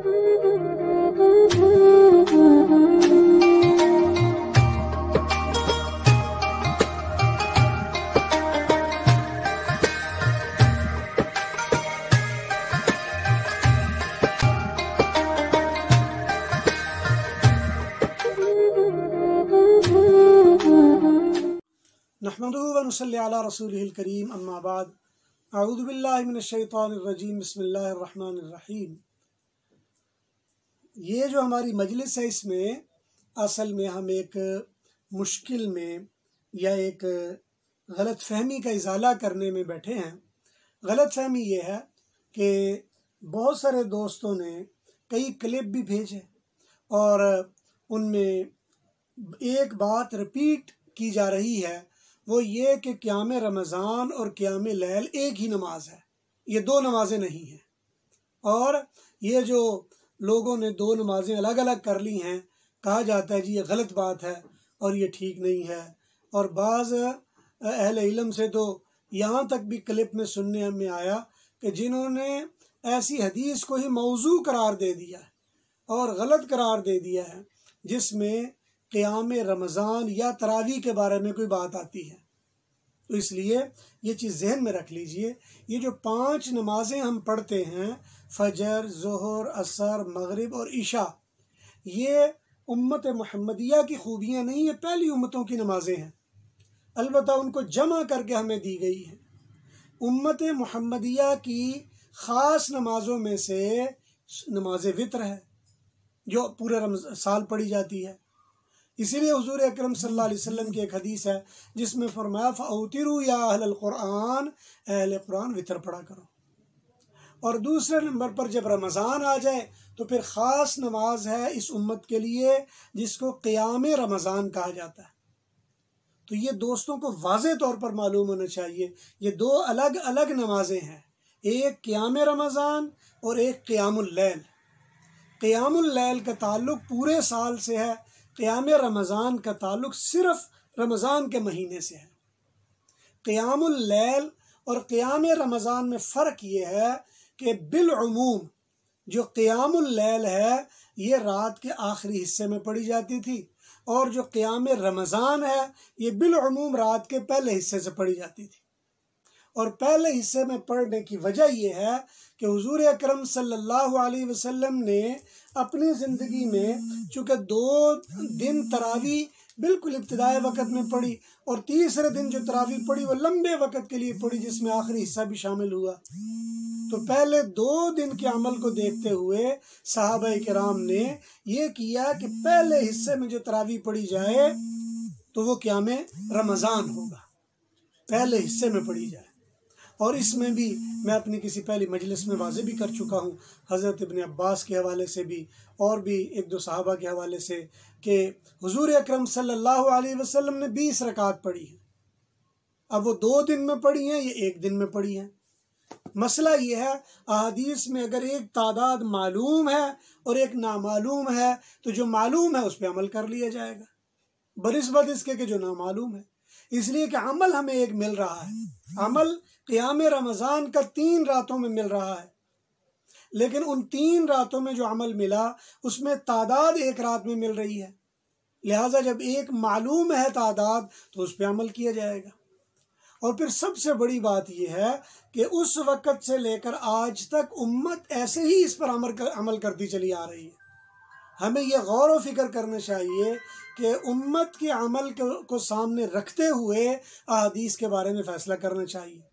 नहमदुहु व नुसल्ली अला रसूलिहिल करीम अम्मा बाद अऊज़ु बिल्लाहि मिनश शैतानिर रजीम बिस्मिल्लाहिर रहमानिर रहीम। ये जो हमारी मजलिस है, इसमें असल में हम एक मुश्किल में या एक गलत फहमी का इजाला करने में बैठे हैं। गलत फहमी ये है कि बहुत सारे दोस्तों ने कई क्लिप भी भेजे और उनमें एक बात रिपीट की जा रही है, वो ये कि क़याम रमज़ान और क़याम लैल एक ही नमाज है, ये दो नमाजें नहीं हैं। और ये जो लोगों ने दो नमाजें अलग अलग कर ली हैं, कहा जाता है जी ये गलत बात है और ये ठीक नहीं है। और बाज़ अहले इल्म से तो यहाँ तक भी क्लिप में सुनने में आया कि जिन्होंने ऐसी हदीस को ही मौजू करार दे दिया है और गलत करार दे दिया है जिसमें क़याम रमज़ान या तरावी के बारे में कोई बात आती है। तो इसलिए ये चीज़ जहन में रख लीजिए, ये जो 5 नमाज़ें हम पढ़ते हैं, फजर, ज़ोहर, असर, मगरिब और इशा, ये उम्मत मुहम्मदिया की खूबियाँ नहीं, ये पहली उम्मतों की नमाज़ें हैं। अलबत्ता उनको जमा करके हमें दी गई हैं। उम्मत मुहम्मदिया की ख़ास नमाज़ों में से नमाज वित्र है जो पूरे साल पढ़ी जाती है। इसीलिए हुजूर अकरम सल्लल्लाहु अलैहि वसल्लम की एक हदीस है जिसमें फरमाया फ़अउतिरू या अहलल कुरान, अहले कुरान वितर पढ़ा करो। और दूसरे नंबर पर जब रमज़ान आ जाए तो फिर ख़ास नमाज है इस उम्मत के लिए जिसको क़याम रमज़ान कहा जाता है। तो ये दोस्तों को वाज़े तौर पर मालूम होना चाहिए, ये दो अलग अलग नमाजें हैं, एक क़याम रमज़ान और एक क़यामुल लैल। क़यामुल लैल का ताल्लुक़ पूरे साल से है, क़याम रमज़ान का ताल्लुक़ सिर्फ रमज़ान के महीने से है। क़यामुल लैल और क़याम रमज़ान में फ़र्क ये है कि बिलउमूम जो क़यामुल लैल है ये रात के आखिरी हिस्से में पढ़ी जाती थी और जो क़याम रमज़ान है ये बिलउमूम रात के पहले हिस्से से पढ़ी जाती थी। और पहले हिस्से में पढ़ने की वजह यह है कि हुजूर अकरम सल्लल्लाहु अलैहि वसल्लम ने अपनी ज़िंदगी में चूँकि 2 दिन तरावी बिल्कुल इब्तिदाई वक़्त में पढ़ी और तीसरे दिन जो तरावी पढ़ी वो लंबे वक़्त के लिए पढ़ी जिसमें आखिरी हिस्सा भी शामिल हुआ। तो पहले 2 दिन के अमल को देखते हुए सहाबा किराम ने ये किया कि पहले हिस्से में जो तरावी पढ़ी जाए तो वो क़याम रमज़ान होगा, पहले हिस्से में पढ़ी जाए। और इसमें भी मैं अपनी किसी पहली मजलिस में वाज़े भी कर चुका हूँ हज़रत इब्न अब्बास के हवाले से भी और भी 1-2 सहाबा के हवाले से कि हुजूर अकरम सल्लल्लाहु अलैहि वसल्लम ने 20 रकात पढ़ी हैं। अब वो 2 दिन में पढ़ी हैं, ये 1 दिन में पढ़ी हैं। मसला ये है अहादीस में अगर एक तादाद मालूम है और एक नामालूम है तो जो मालूम है उस पर अमल कर लिया जाएगा बनिस्बत इसके कि जो नामालूम है। इसलिए कि अमल हमें एक मिल रहा है, अमल क़याम रमज़ान का 3 रातों में मिल रहा है, लेकिन उन 3 रातों में जो अमल मिला उसमें तादाद एक रात में मिल रही है। लिहाजा जब एक मालूम है तादाद तो उस पर अमल किया जाएगा। और फिर सबसे बड़ी बात यह है कि उस वक़्त से लेकर आज तक उम्मत ऐसे ही इस पर अमल करती चली आ रही है। हमें यह गौर व फिक्र करना चाहिए कि उम्मत के अमल को सामने रखते हुए अहादीस के बारे में फ़ैसला करना चाहिए,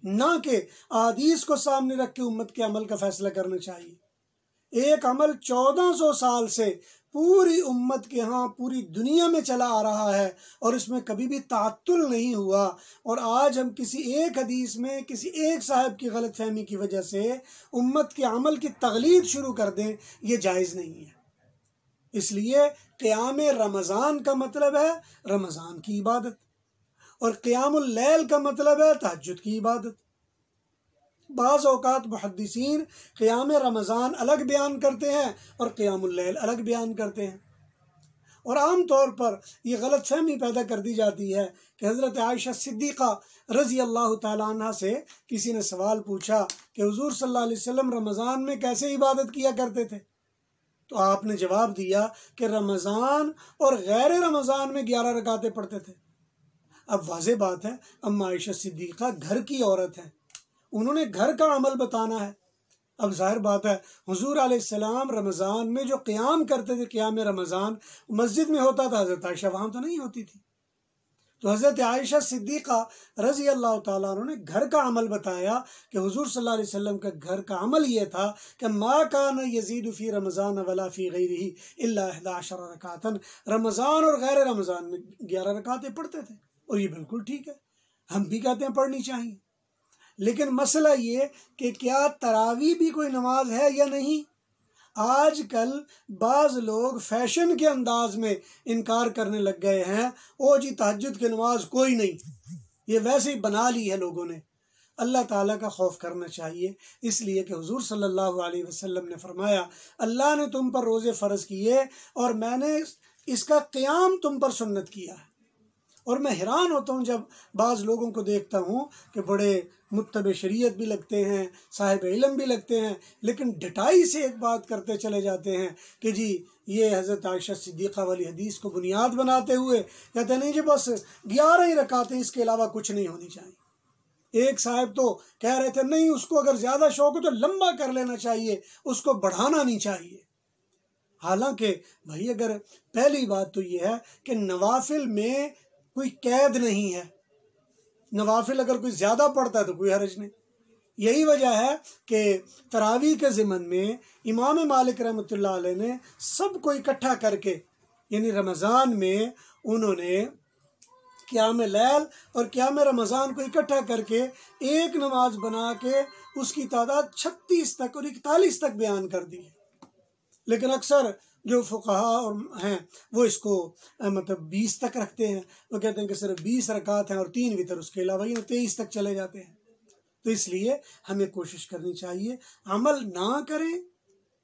ना कि अहादीस को सामने रख के उम्मत के अमल का फ़ैसला करना चाहिए। एक अमल 1400 साल से पूरी उम्मत के यहाँ पूरी दुनिया में चला आ रहा है और इसमें कभी भी ताअत्तुल नहीं हुआ, और आज हम किसी एक हदीस में किसी एक साहब की गलतफहमी की वजह से उम्मत के अमल की तगलीद शुरू कर दें, ये जायज़ नहीं है। इसलिए क़याम रमज़ान का मतलब है रमज़ान की इबादत और क़यामुल लैल का मतलब है तहज्जुद की इबादत। बाज़ औक़ात मुहद्दिसीन क़याम रमज़ान अलग बयान करते हैं और क़यामुल लैल अलग बयान करते हैं। और आम तौर पर यह गलतफहमी पैदा कर दी जाती है कि हज़रत आयशा सिद्दीक़ा रज़ी अल्लाह तआला अन्हा से किसी ने सवाल पूछा कि हुज़ूर सल्लल्लाहु अलैहि वसल्लम रमज़ान में कैसे इबादत किया करते थे। तो आपने जवाब दिया कि रमज़ान और गैर रमज़ान में 11 रकातें पढ़ते थे। अब वाज़ेह बात है, अम्मा आयशा सिद्दीक़ा घर की औरत है, उन्होंने घर का अमल बताना है। अब जाहिर बात है हुजूर अलैहिस्सलाम रमज़ान में जो क़याम करते थे, क़याम रमज़ान मस्जिद में होता था, हज़रत आयशा वहाँ तो नहीं होती थी। तो हज़रत आयशा सिद्दीक़ा रज़ी अल्लाह ताला अन्हा ने घर का अमल बताया कि हुजूर सल्लल्लाहु अलैहि वसल्लम का घर का अमल ये था कि मा कान यज़ीदु फ़ी रमज़ान वला फ़ी गैरिही इल्ला 11 रकातन, रमज़ान और गैर रमज़ान में 11 रकातें पढ़ते थे। और ये बिल्कुल ठीक है, हम भी कहते हैं पढ़नी चाहिए। लेकिन मसला ये कि क्या तरावी भी कोई नमाज है या नहीं। आजकल बाज़ लोग फैशन के अंदाज में इनकार करने लग गए हैं, ओ जी तहज्जुद की नमाज कोई नहीं, ये वैसे ही बना ली है लोगों ने। अल्लाह ताला का खौफ करना चाहिए, इसलिए कि हुजूर सल्लल्लाहु अलैहि वसल्लम ने फरमाया अल्लाह ने तुम पर रोज़े फ़र्ज़ किए और मैंने इसका क़याम तुम पर सुन्नत किया है। और मैं हैरान होता हूँ जब बाज़ लोगों को देखता हूँ कि बड़े मुत्तबे शरीयत भी लगते हैं, साहिब इल्म भी लगते हैं, लेकिन ढटाई से एक बात करते चले जाते हैं कि जी ये हज़रत आयशा सिद्दीक़ा वाली हदीस को बुनियाद बनाते हुए कहते नहीं जी बस 11 ही रकातें, इसके अलावा कुछ नहीं होनी चाहिए। एक साहब तो कह रहे थे नहीं, उसको अगर ज़्यादा शौक़ हो तो लंबा कर लेना चाहिए, उसको बढ़ाना नहीं चाहिए। हालांकि भाई अगर पहली बात तो ये है कि नवाफिल में कोई कैद नहीं है, नवाफिल अगर कोई ज़्यादा पढ़ता है तो कोई हर्ज नहीं। यही वजह है कि तरावी के ज़िमन में इमाम मालिक रहमतुल्लाह अलैह ने सबको इकट्ठा करके, यानी रमज़ान में उन्होंने क़याम लैल और क़याम रमज़ान को इकट्ठा करके एक नमाज बना के उसकी तादाद 36 तक और 41 तक बयान कर दी है। लेकिन अक्सर जो फुक़हा और हैं वो इसको मतलब 20 तक रखते हैं, वो कहते हैं कि सिर्फ 20 रकात हैं और 3 वितर, उसके अलावा ये 23 तक चले जाते हैं। तो इसलिए हमें कोशिश करनी चाहिए अमल ना करें,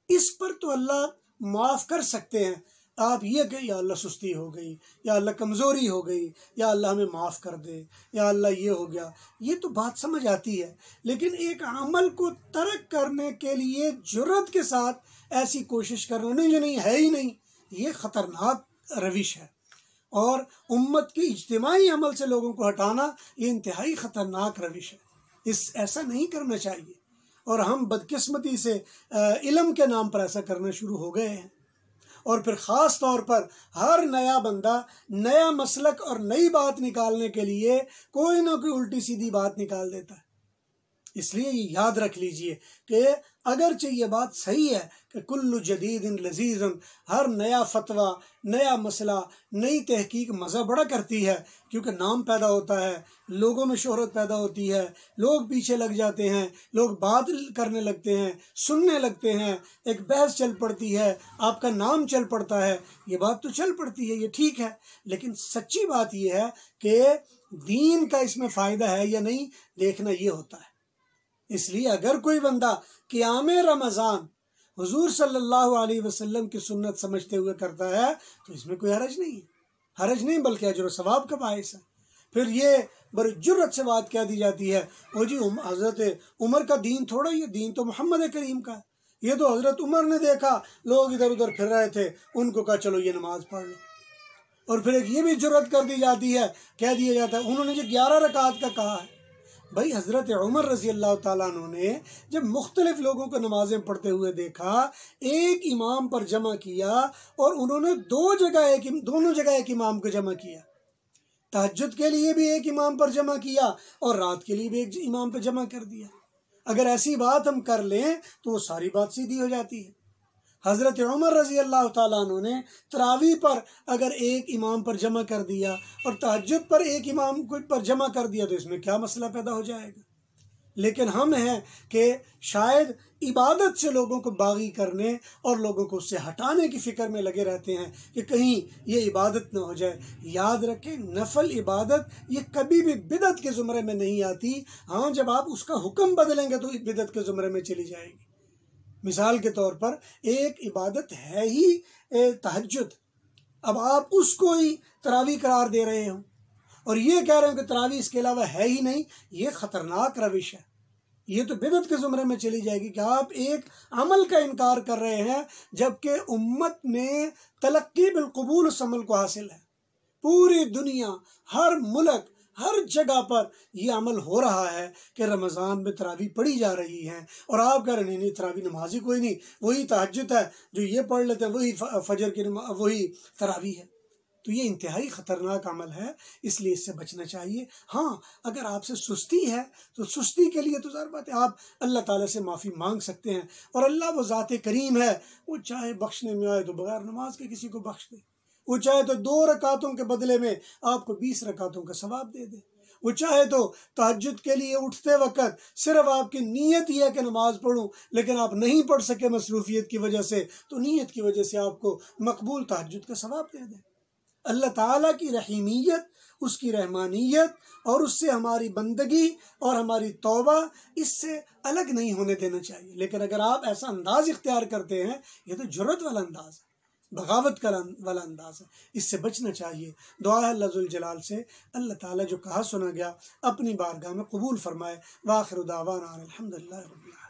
इस पर तो अल्लाह माफ़ कर सकते हैं। आप ये कि या अल्लाह सुस्ती हो गई, या अल्लाह कमज़ोरी हो गई, या अल्लाह हमें माफ़ कर दे, या अल्लाह ये हो गया, ये तो बात समझ आती है। लेकिन एक अमल को तर्क करने के लिए जुर्रत के साथ ऐसी कोशिश करना नहीं, जो नहीं है ही नहीं, ये ख़तरनाक रविश है। और उम्मत की इज्तिमाई अमल से लोगों को हटाना ये इंतहाई ख़तरनाक रविश है। ऐसा नहीं करना चाहिए। और हम बदकिस्मती से इल्म के नाम पर ऐसा करना शुरू हो गए हैं। और फिर ख़ास तौर पर हर नया बंदा नया मसलक और नई बात निकालने के लिए कोई ना कोई उल्टी सीधी बात निकाल देता है। इसलिए ये याद रख लीजिए कि अगरचे ये बात सही है कि कुल्लु जदीदिन लजीज़ुन, हर नया फतवा, नया मसला, नई तहकीक मज़ा बड़ा करती है, क्योंकि नाम पैदा होता है, लोगों में शोहरत पैदा होती है, लोग पीछे लग जाते हैं, लोग बात करने लगते हैं, सुनने लगते हैं, एक बहस चल पड़ती है, आपका नाम चल पड़ता है। ये बात तो चल पड़ती है, ये ठीक है, लेकिन सच्ची बात यह है कि दीन का इसमें फ़ायदा है या नहीं, देखना ये होता है। इसलिए अगर कोई बंदा क़याम रमज़ान हुजूर सल्लल्लाहु अलैहि वसल्लम की सुन्नत समझते हुए करता है तो इसमें कोई हरज नहीं है, हरज नहीं बल्कि अजर और सवाब का बायस है। फिर ये बड़ी जुर्रत से बात कह दी जाती है, ओ जी हज़रत उमर का दीन थोड़ा, ये दीन तो मोहम्मद करीम का है, ये तो हज़रत उमर ने देखा लोग इधर उधर फिर रहे थे, उनको कहा चलो ये नमाज़ पढ़ लो। और फिर एक ये भी जुर्रत कर दी जाती है, कह दिया जाता है उन्होंने जो 11 रकात का कहा है। भाई हज़रत उमर रज़ी अल्लाह ताला अन्हु ने जब मुख्तलिफ लोगों को नमाज़ें पढ़ते हुए देखा, एक इमाम पर जमा किया और उन्होंने दोनों जगह एक इमाम को जमा किया। तहज्जुद के लिए भी एक इमाम पर जमा किया और रात के लिए भी एक इमाम पर जमा कर दिया। अगर ऐसी बात हम कर लें तो वो सारी बात सीधी हो जाती है। हज़रत उमर रज़ी अल्लाह ताला अन्हु ने तरावी पर अगर एक इमाम पर जमा कर दिया और तहज्जुद पर एक इमाम पर जमा कर दिया तो इसमें क्या मसला पैदा हो जाएगा। लेकिन हम हैं कि शायद इबादत से लोगों को बागी करने और लोगों को उससे हटाने की फ़िक्र में लगे रहते हैं कि कहीं ये इबादत ना हो जाए। याद रखें, नफल इबादत ये कभी भी बिदअत के ज़ुमरे में नहीं आती। हाँ, जब आप उसका हुक्म बदलेंगे तो बिदअत के ज़ुमरे में चली जाएगी। मिसाल के तौर पर एक इबादत है ही तहज्जुद, अब आप उसको ही तरावी करार दे रहे हो और ये कह रहे हो कि तरावी इसके अलावा है ही नहीं, ये ख़तरनाक रविश है। ये तो बिदअत के ज़ुमरे में चली जाएगी कि आप एक अमल का इनकार कर रहे हैं जबकि उम्मत में तलक्की बिल कबूल उस अमल को हासिल है। पूरी दुनिया, हर मुल्क, हर जगह पर यह अमल हो रहा है कि रमज़ान में तरावी पढ़ी जा रही है और आप कह रहे नहीं तरावी नमाज ही कोई नहीं, वही तहज्जुद है जो ये पढ़ लेते हैं, वही फजर की वही तरावी है। तो ये इंतहाई ख़तरनाक अमल है, इसलिए इससे बचना चाहिए। हाँ, अगर आपसे सुस्ती है तो सुस्ती के लिए तो ज़ाहिर बात है आप अल्लाह ताला से माफ़ी मांग सकते हैं और अल्लाह वो ज़ात करीम है, वो चाहे बख्शने में आए तो बगैर नमाज के किसी को बख्श दे, वो चाहे तो 2 रकातों के बदले में आपको 20 रकातों का सवाब दे दे, वो चाहे तो तहज्जुद के लिए उठते वक़्त सिर्फ आपकी नीयत ही है कि नमाज पढ़ूं, लेकिन आप नहीं पढ़ सके मसरूफियत की वजह से, तो नीयत की वजह से आपको मकबूल तहज्जुद का सवाब दे दे। अल्लाह ताला की रहीमियत, उसकी रहमानियत और उससे हमारी बंदगी और हमारी तौबा इससे अलग नहीं होने देना चाहिए। लेकिन अगर आप ऐसा अंदाज इख्तियार करते हैं, ये तो जुर्रत वाला अंदाज है, बगावत वाला अंदाज है, इससे बचना चाहिए। दुआ है अल्लाह ज़ुल जलाल से अल्लाह ताला जो कहा सुना गया अपनी बारगाह में कबूल फरमाए। वाखिर दावाना अल्हम्दुलिल्लाह रब्बिल आलमीन।